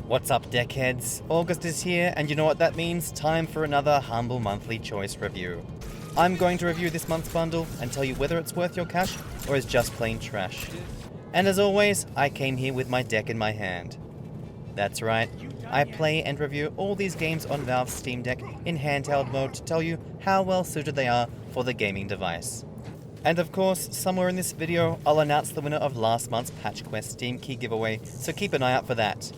What's up, deckheads? August is here, and you know what that means? Time for another humble monthly choice review. I'm going to review this month's bundle and tell you whether it's worth your cash or is just plain trash. And as always, I came here with my deck in my hand. That's right, I play and review all these games on Valve's Steam Deck in handheld mode to tell you how well suited they are for the gaming device. And of course, somewhere in this video, I'll announce the winner of last month's Patch Quest Steam Key giveaway, so keep an eye out for that.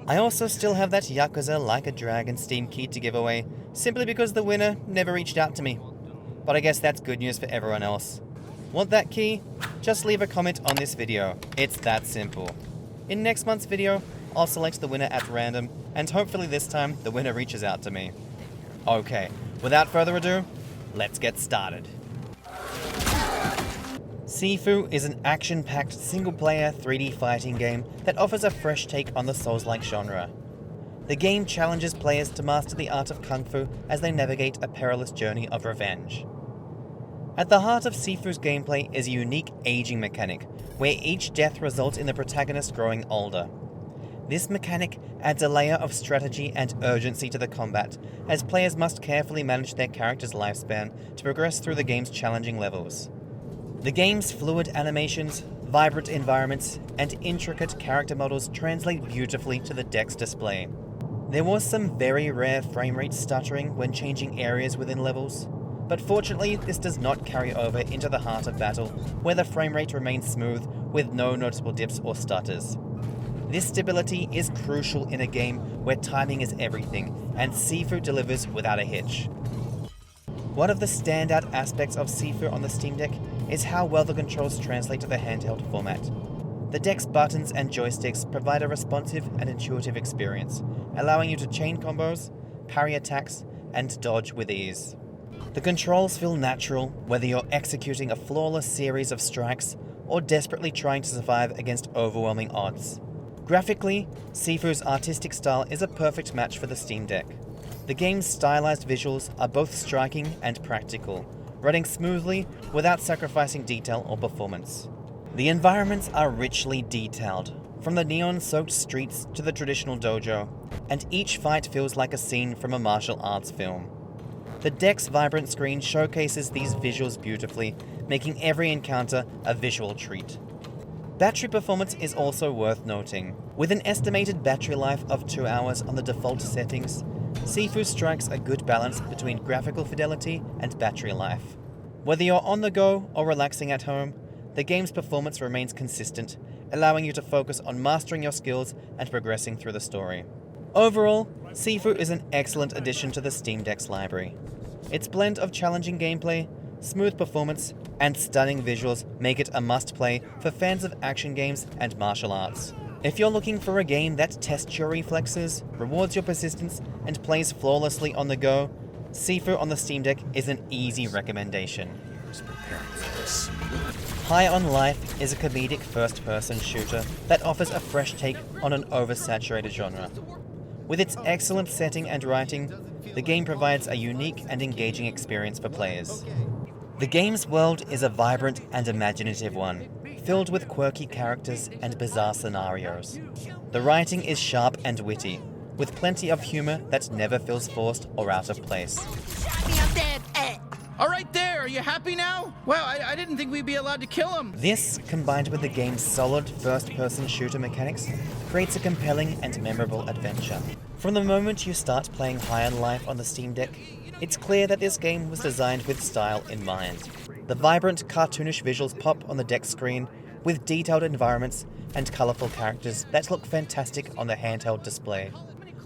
I also still have that Yakuza Like a Dragon Steam Key to give away, simply because the winner never reached out to me. But I guess that's good news for everyone else. Want that key? Just leave a comment on this video. It's that simple. In next month's video, I'll select the winner at random, and hopefully this time the winner reaches out to me. Okay, without further ado, let's get started. Sifu is an action-packed single-player 3D fighting game that offers a fresh take on the Souls-like genre. The game challenges players to master the art of Kung Fu as they navigate a perilous journey of revenge. At the heart of Sifu's gameplay is a unique aging mechanic, where each death results in the protagonist growing older. This mechanic adds a layer of strategy and urgency to the combat, as players must carefully manage their character's lifespan to progress through the game's challenging levels. The game's fluid animations, vibrant environments, and intricate character models translate beautifully to the deck's display. There was some very rare frame rate stuttering when changing areas within levels, but fortunately this does not carry over into the heart of battle, where the frame rate remains smooth with no noticeable dips or stutters. This stability is crucial in a game where timing is everything, and Sifu delivers without a hitch. One of the standout aspects of Sifu on the Steam Deck is how well the controls translate to the handheld format. The deck's buttons and joysticks provide a responsive and intuitive experience, allowing you to chain combos, parry attacks, and dodge with ease. The controls feel natural, whether you're executing a flawless series of strikes or desperately trying to survive against overwhelming odds. Graphically, Sifu's artistic style is a perfect match for the Steam Deck. The game's stylized visuals are both striking and practical, running smoothly without sacrificing detail or performance. The environments are richly detailed, from the neon-soaked streets to the traditional dojo, and each fight feels like a scene from a martial arts film. The deck's vibrant screen showcases these visuals beautifully, making every encounter a visual treat. Battery performance is also worth noting. With an estimated battery life of 2 hours on the default settings, Sifu strikes a good balance between graphical fidelity and battery life. Whether you're on the go or relaxing at home, the game's performance remains consistent, allowing you to focus on mastering your skills and progressing through the story. Overall, Sifu is an excellent addition to the Steam Deck's library. Its blend of challenging gameplay, smooth performance, and stunning visuals make it a must-play for fans of action games and martial arts. If you're looking for a game that tests your reflexes, rewards your persistence, and plays flawlessly on the go, Sifu on the Steam Deck is an easy recommendation. High on Life is a comedic first-person shooter that offers a fresh take on an oversaturated genre. With its excellent setting and writing, the game provides a unique and engaging experience for players. The game's world is a vibrant and imaginative one, filled with quirky characters and bizarre scenarios. The writing is sharp and witty, with plenty of humor that never feels forced or out of place. I'm dead. All right there, are you happy now? Well, I didn't think we'd be allowed to kill him. This, combined with the game's solid first-person shooter mechanics, creates a compelling and memorable adventure. From the moment you start playing High on Life on the Steam Deck, it's clear that this game was designed with style in mind. The vibrant, cartoonish visuals pop on the deck screen, with detailed environments and colorful characters that look fantastic on the handheld display.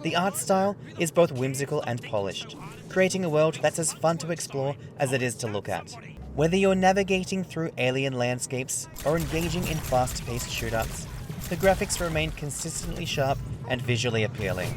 The art style is both whimsical and polished, creating a world that's as fun to explore as it is to look at. Whether you're navigating through alien landscapes or engaging in fast-paced shootouts, the graphics remain consistently sharp and visually appealing.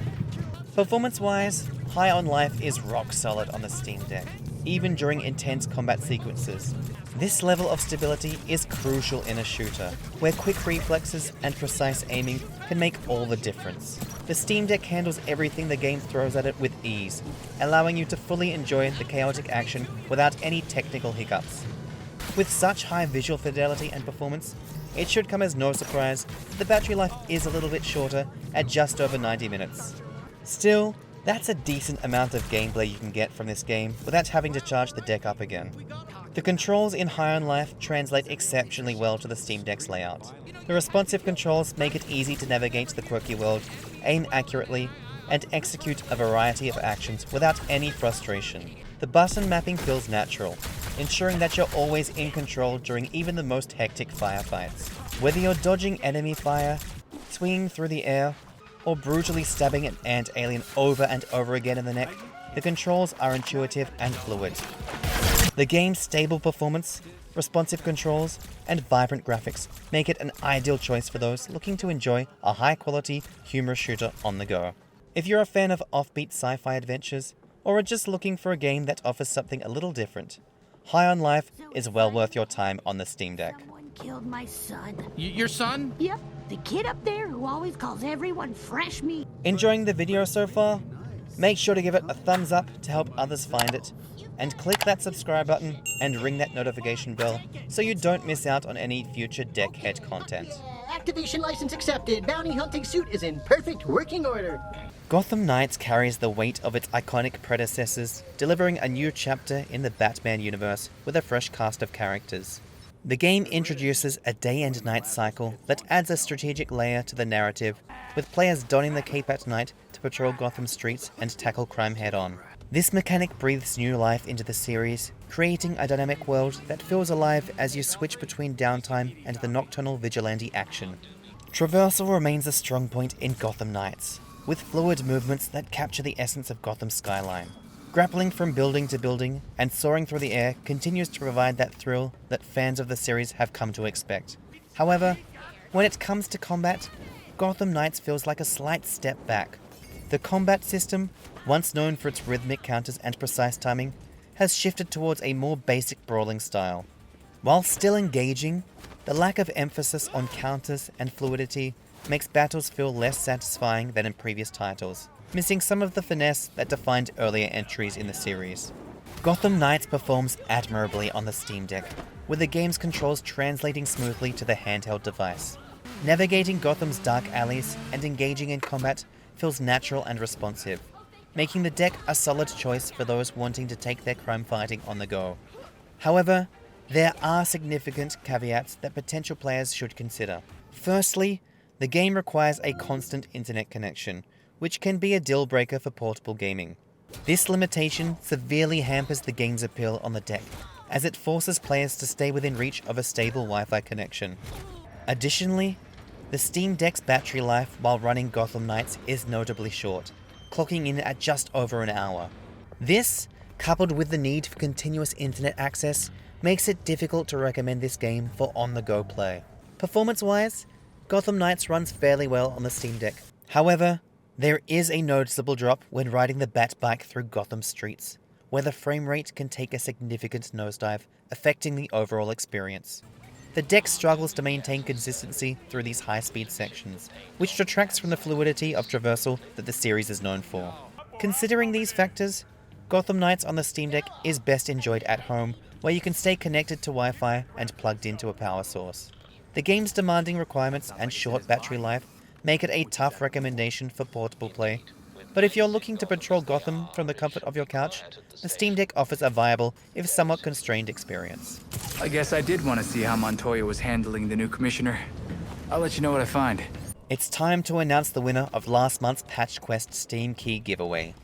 Performance-wise, High on Life is rock solid on the Steam Deck, even during intense combat sequences. This level of stability is crucial in a shooter, where quick reflexes and precise aiming can make all the difference. The Steam Deck handles everything the game throws at it with ease, allowing you to fully enjoy the chaotic action without any technical hiccups. With such high visual fidelity and performance, it should come as no surprise that the battery life is a little bit shorter at just over 90 minutes. Still, that's a decent amount of gameplay you can get from this game without having to charge the deck up again. The controls in High on Life translate exceptionally well to the Steam Deck's layout. The responsive controls make it easy to navigate the quirky world, aim accurately, and execute a variety of actions without any frustration. The button mapping feels natural, ensuring that you're always in control during even the most hectic firefights. Whether you're dodging enemy fire, swinging through the air, or brutally stabbing an ant alien over and over again in the neck, the controls are intuitive and fluid. The game's stable performance, responsive controls, and vibrant graphics make it an ideal choice for those looking to enjoy a high-quality, humorous shooter on the go. If you're a fan of offbeat sci-fi adventures, or are just looking for a game that offers something a little different, High on Life is well worth your time on the Steam Deck. Someone killed my son. Your son? Yep, the kid up there who always calls everyone fresh meat. Enjoying the video so far? Make sure to give it a thumbs up to help others find it, and click that subscribe button and ring that notification bell so you don't miss out on any future Deckhead content. Activation license accepted. Bounty hunting suit is in perfect working order. Gotham Knights carries the weight of its iconic predecessors, delivering a new chapter in the Batman universe with a fresh cast of characters. The game introduces a day and night cycle that adds a strategic layer to the narrative, with players donning the cape at night to patrol Gotham streets and tackle crime head-on. This mechanic breathes new life into the series, creating a dynamic world that feels alive as you switch between downtime and the nocturnal vigilante action. Traversal remains a strong point in Gotham Knights, with fluid movements that capture the essence of Gotham's skyline. Grappling from building to building and soaring through the air continues to provide that thrill that fans of the series have come to expect. However, when it comes to combat, Gotham Knights feels like a slight step back. The combat system, once known for its rhythmic counters and precise timing, has shifted towards a more basic brawling style. While still engaging, the lack of emphasis on counters and fluidity makes battles feel less satisfying than in previous titles, missing some of the finesse that defined earlier entries in the series. Gotham Knights performs admirably on the Steam Deck, with the game's controls translating smoothly to the handheld device. Navigating Gotham's dark alleys and engaging in combat feels natural and responsive, making the deck a solid choice for those wanting to take their crime fighting on the go. However, there are significant caveats that potential players should consider. Firstly, the game requires a constant internet connection, which can be a deal breaker for portable gaming. This limitation severely hampers the game's appeal on the deck, as it forces players to stay within reach of a stable Wi-Fi connection. Additionally, the Steam Deck's battery life while running Gotham Knights is notably short, clocking in at just over an hour. This, coupled with the need for continuous internet access, makes it difficult to recommend this game for on-the-go play. Performance-wise, Gotham Knights runs fairly well on the Steam Deck. However, there is a noticeable drop when riding the Batbike through Gotham streets, where the frame rate can take a significant nosedive, affecting the overall experience. The deck struggles to maintain consistency through these high-speed sections, which detracts from the fluidity of traversal that the series is known for. Considering these factors, Gotham Knights on the Steam Deck is best enjoyed at home, where you can stay connected to Wi-Fi and plugged into a power source. The game's demanding requirements and short battery life make it a tough recommendation for portable play, but if you're looking to patrol Gotham from the comfort of your couch, the Steam Deck offers a viable, if somewhat constrained experience. I guess I did want to see how Montoya was handling the new commissioner. I'll let you know what I find. It's time to announce the winner of last month's Patch Quest Steam Key giveaway.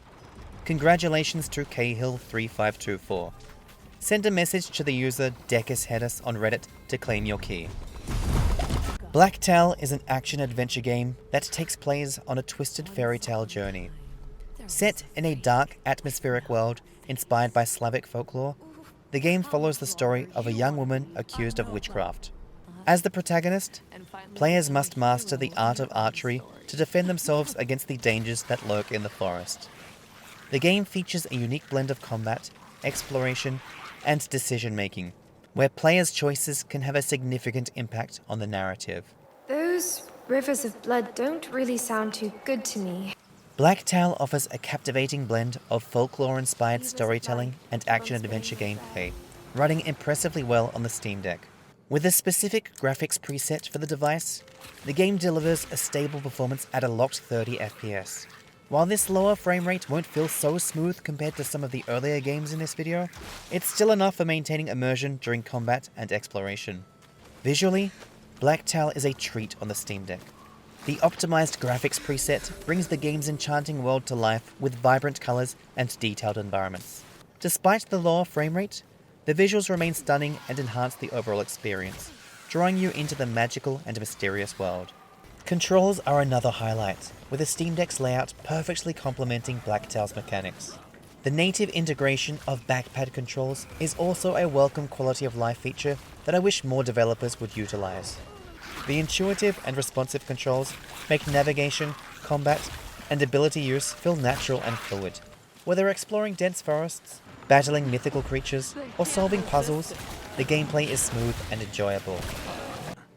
Congratulations to Cahill3524. Send a message to the user DeckisHeadus on Reddit to claim your key. Blacktail is an action-adventure game that takes players on a twisted fairy tale journey. Set in a dark, atmospheric world inspired by Slavic folklore, the game follows the story of a young woman accused of witchcraft. As the protagonist, players must master the art of archery to defend themselves against the dangers that lurk in the forest. The game features a unique blend of combat, exploration, and decision-making, where players' choices can have a significant impact on the narrative. Those rivers of blood don't really sound too good to me. Blacktail offers a captivating blend of folklore-inspired storytelling and action-adventure gameplay, running impressively well on the Steam Deck. With a specific graphics preset for the device, the game delivers a stable performance at a locked 30 FPS. While this lower frame rate won't feel so smooth compared to some of the earlier games in this video, it's still enough for maintaining immersion during combat and exploration. Visually, Blacktail is a treat on the Steam Deck. The optimized graphics preset brings the game's enchanting world to life with vibrant colors and detailed environments. Despite the lower frame rate, the visuals remain stunning and enhance the overall experience, drawing you into the magical and mysterious world. Controls are another highlight, with the Steam Deck's layout perfectly complementing Blacktail's mechanics. The native integration of backpad controls is also a welcome quality of life feature that I wish more developers would utilize. The intuitive and responsive controls make navigation, combat, and ability use feel natural and fluid. Whether exploring dense forests, battling mythical creatures, or solving puzzles, the gameplay is smooth and enjoyable.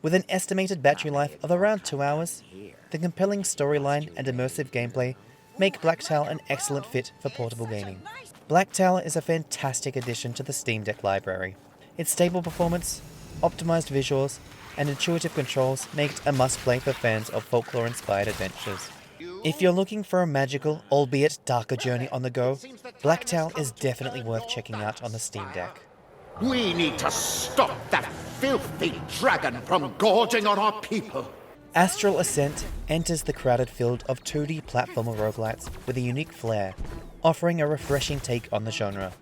With an estimated battery life of around 2 hours, the compelling storyline and immersive gameplay make Blacktail an excellent fit for portable gaming. Blacktail is a fantastic addition to the Steam Deck library. Its stable performance, optimized visuals, and intuitive controls make it a must-play for fans of folklore-inspired adventures. If you're looking for a magical, albeit darker journey on the go, Blacktail is definitely worth checking out on the Steam Deck. We need to stop that filthy dragon from gorging on our people. Astral Ascent enters the crowded field of 2D platformer roguelites with a unique flair, offering a refreshing take on the genre.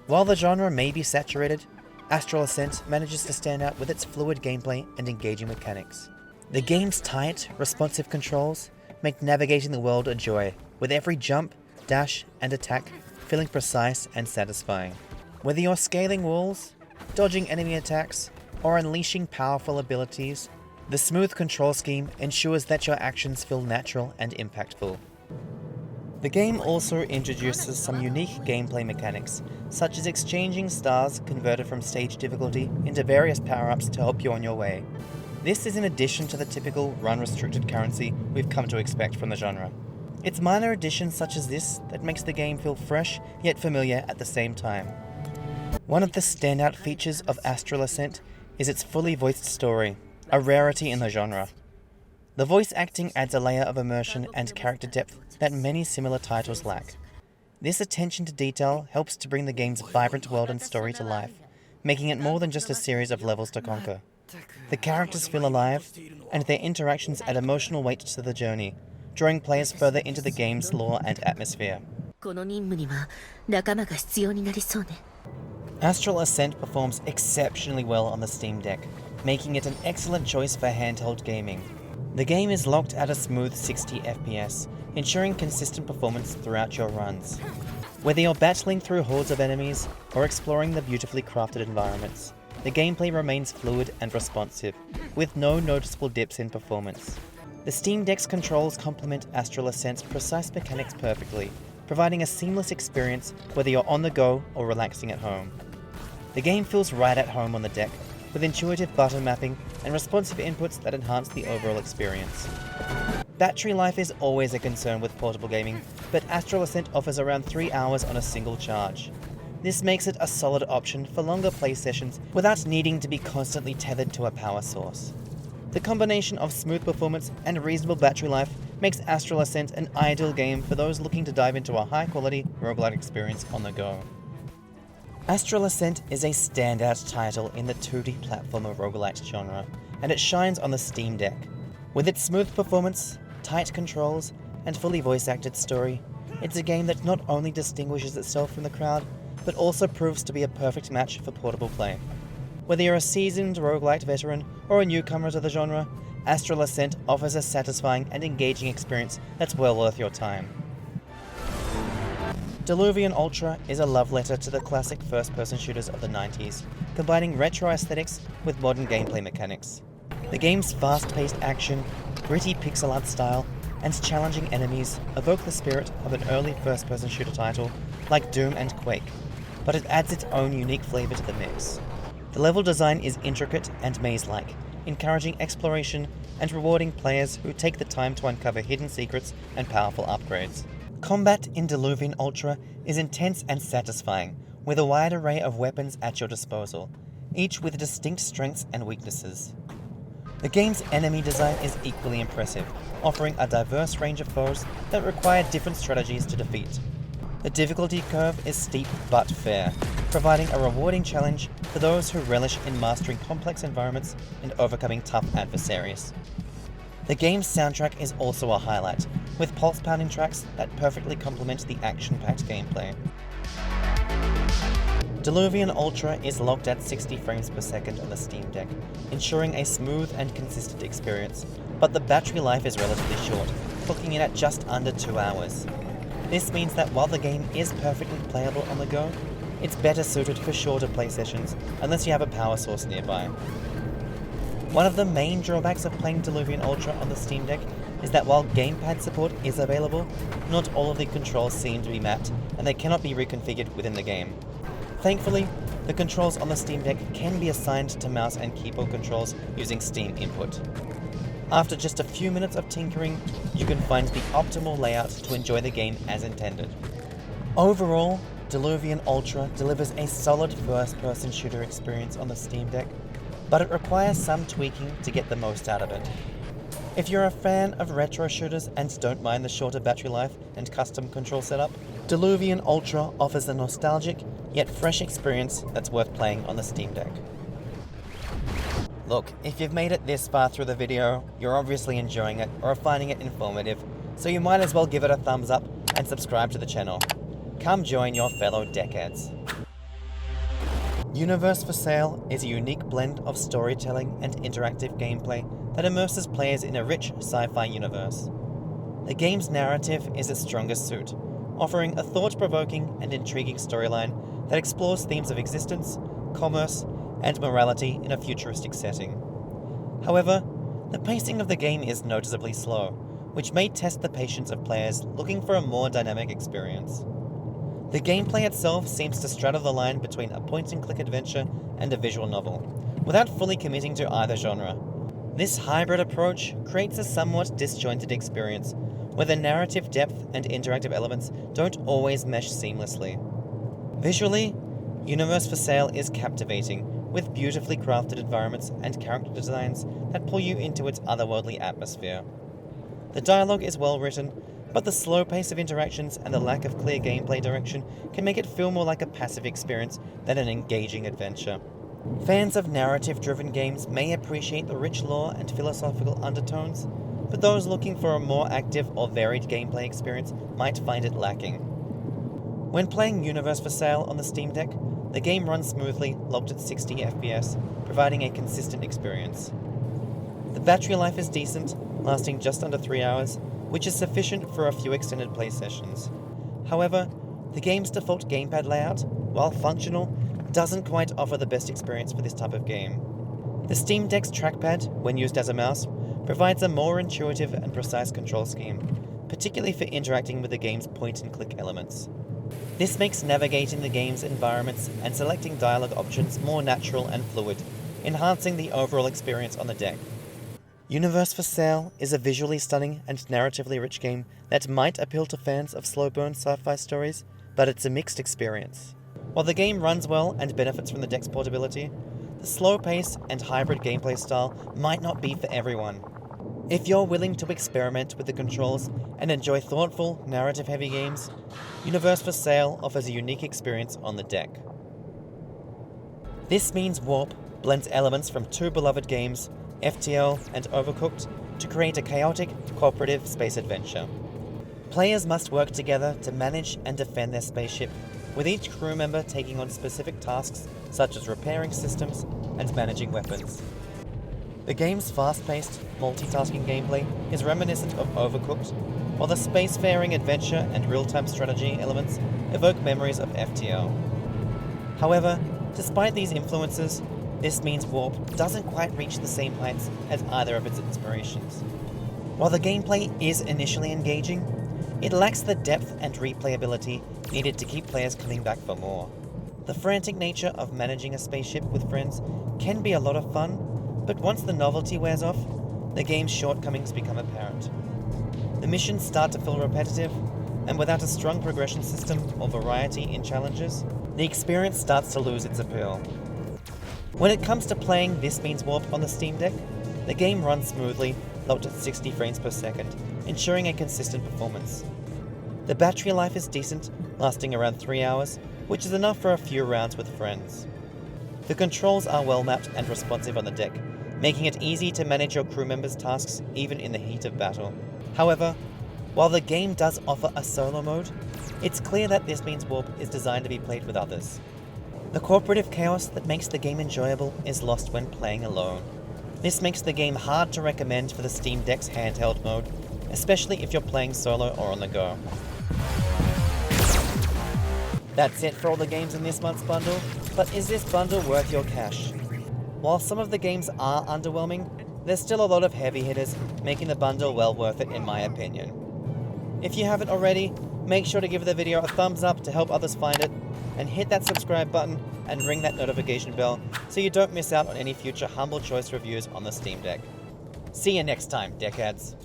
While the genre may be saturated, Astral Ascent manages to stand out with its fluid gameplay and engaging mechanics. The game's tight, responsive controls make navigating the world a joy, with every jump, dash, and attack feeling precise and satisfying. Whether you're scaling walls, dodging enemy attacks, or unleashing powerful abilities, the smooth control scheme ensures that your actions feel natural and impactful. The game also introduces some unique gameplay mechanics, such as exchanging stars converted from stage difficulty into various power-ups to help you on your way. This is in addition to the typical run-restricted currency we've come to expect from the genre. It's minor additions such as this that makes the game feel fresh yet familiar at the same time. One of the standout features of Astral Ascent is its fully voiced story, a rarity in the genre. The voice acting adds a layer of immersion and character depth that many similar titles lack. This attention to detail helps to bring the game's vibrant world and story to life, making it more than just a series of levels to conquer. The characters feel alive, and their interactions add emotional weight to the journey, drawing players further into the game's lore and atmosphere. Astral Ascent performs exceptionally well on the Steam Deck, making it an excellent choice for handheld gaming. The game is locked at a smooth 60 FPS, ensuring consistent performance throughout your runs. Whether you're battling through hordes of enemies or exploring the beautifully crafted environments, the gameplay remains fluid and responsive, with no noticeable dips in performance. The Steam Deck's controls complement Astral Ascent's precise mechanics perfectly, providing a seamless experience whether you're on the go or relaxing at home. The game feels right at home on the deck, with intuitive button mapping and responsive inputs that enhance the overall experience. Battery life is always a concern with portable gaming, but Astral Ascent offers around 3 hours on a single charge. This makes it a solid option for longer play sessions without needing to be constantly tethered to a power source. The combination of smooth performance and reasonable battery life makes Astral Ascent an ideal game for those looking to dive into a high-quality roguelite experience on the go. Astral Ascent is a standout title in the 2D platformer roguelite genre, and it shines on the Steam Deck. With its smooth performance, tight controls, and fully voice-acted story, it's a game that not only distinguishes itself from the crowd, but also proves to be a perfect match for portable play. Whether you're a seasoned roguelite veteran or a newcomer to the genre, Astral Ascent offers a satisfying and engaging experience that's well worth your time. Diluvian Ultra is a love letter to the classic first-person shooters of the 90s, combining retro aesthetics with modern gameplay mechanics. The game's fast-paced action, gritty pixel art style, and challenging enemies evoke the spirit of an early first-person shooter title like Doom and Quake, but it adds its own unique flavor to the mix. The level design is intricate and maze-like, encouraging exploration and rewarding players who take the time to uncover hidden secrets and powerful upgrades. Combat in Diluvian Ultra is intense and satisfying, with a wide array of weapons at your disposal. each with distinct strengths and weaknesses. The game's enemy design is equally impressive, offering a diverse range of foes that require different strategies to defeat. The difficulty curve is steep but fair, providing a rewarding challenge for those who relish in mastering complex environments and overcoming tough adversaries. The game's soundtrack is also a highlight, with pulse-pounding tracks that perfectly complement the action-packed gameplay. Diluvian Ultra is locked at 60 frames per second on the Steam Deck, ensuring a smooth and consistent experience, but the battery life is relatively short, clocking in at just under 2 hours. This means that while the game is perfectly playable on the go, it's better suited for shorter play sessions unless you have a power source nearby. One of the main drawbacks of playing Diluvian Ultra on the Steam Deck is that while gamepad support is available, not all of the controls seem to be mapped and they cannot be reconfigured within the game. Thankfully, the controls on the Steam Deck can be assigned to mouse and keyboard controls using Steam input. After just a few minutes of tinkering, you can find the optimal layout to enjoy the game as intended. Overall, Diluvian Ultra delivers a solid first-person shooter experience on the Steam Deck, but it requires some tweaking to get the most out of it. If you're a fan of retro shooters and don't mind the shorter battery life and custom control setup, Diluvian Ultra offers a nostalgic yet fresh experience that's worth playing on the Steam Deck. Look, if you've made it this far through the video, you're obviously enjoying it or finding it informative, so you might as well give it a thumbs up and subscribe to the channel. Come join your fellow deckheads. Universe for Sale is a unique blend of storytelling and interactive gameplay that immerses players in a rich sci-fi universe. The game's narrative is its strongest suit, offering a thought-provoking and intriguing storyline that explores themes of existence, commerce, and morality in a futuristic setting. However, the pacing of the game is noticeably slow, which may test the patience of players looking for a more dynamic experience. The gameplay itself seems to straddle the line between a point-and-click adventure and a visual novel, without fully committing to either genre. This hybrid approach creates a somewhat disjointed experience, where the narrative depth and interactive elements don't always mesh seamlessly. Visually, Universe for Sale is captivating, with beautifully crafted environments and character designs that pull you into its otherworldly atmosphere. The dialogue is well written, but the slow pace of interactions and the lack of clear gameplay direction can make it feel more like a passive experience than an engaging adventure. Fans of narrative-driven games may appreciate the rich lore and philosophical undertones, but those looking for a more active or varied gameplay experience might find it lacking. When playing Universe for Sale on the Steam Deck, the game runs smoothly, locked at 60 FPS, providing a consistent experience. The battery life is decent, lasting just under 3 hours, which is sufficient for a few extended play sessions. However, the game's default gamepad layout, while functional, doesn't quite offer the best experience for this type of game. The Steam Deck's trackpad, when used as a mouse, provides a more intuitive and precise control scheme, particularly for interacting with the game's point-and-click elements. This makes navigating the game's environments and selecting dialogue options more natural and fluid, enhancing the overall experience on the deck. Universe for Sale is a visually stunning and narratively rich game that might appeal to fans of slow-burn sci-fi stories, but it's a mixed experience. While the game runs well and benefits from the deck's portability, the slow pace and hybrid gameplay style might not be for everyone. If you're willing to experiment with the controls and enjoy thoughtful, narrative-heavy games, Universe for Sale offers a unique experience on the deck. This means Warp blends elements from two beloved games, FTL and Overcooked, to create a chaotic, cooperative space adventure. Players must work together to manage and defend their spaceship, with each crew member taking on specific tasks such as repairing systems and managing weapons. The game's fast-paced, multitasking gameplay is reminiscent of Overcooked, while the spacefaring adventure and real-time strategy elements evoke memories of FTL. However, despite these influences, this means Warp doesn't quite reach the same heights as either of its inspirations. While the gameplay is initially engaging, it lacks the depth and replayability needed to keep players coming back for more. The frantic nature of managing a spaceship with friends can be a lot of fun, but once the novelty wears off, the game's shortcomings become apparent. The missions start to feel repetitive, and without a strong progression system or variety in challenges, the experience starts to lose its appeal. When it comes to playing This Means Warp on the Steam Deck, the game runs smoothly, locked at 60 frames per second, ensuring a consistent performance. The battery life is decent, lasting around 3 hours, which is enough for a few rounds with friends. The controls are well mapped and responsive on the deck, making it easy to manage your crew members' tasks even in the heat of battle. However, while the game does offer a solo mode, it's clear that This Means Warp is designed to be played with others. The cooperative chaos that makes the game enjoyable is lost when playing alone. This makes the game hard to recommend for the Steam Deck's handheld mode, especially if you're playing solo or on the go. That's it for all the games in this month's bundle, but is this bundle worth your cash? While some of the games are underwhelming, there's still a lot of heavy hitters, making the bundle well worth it in my opinion. If you haven't already, make sure to give the video a thumbs up to help others find it, and hit that subscribe button and ring that notification bell so you don't miss out on any future Humble Choice reviews on the Steam Deck. See you next time, deckheads.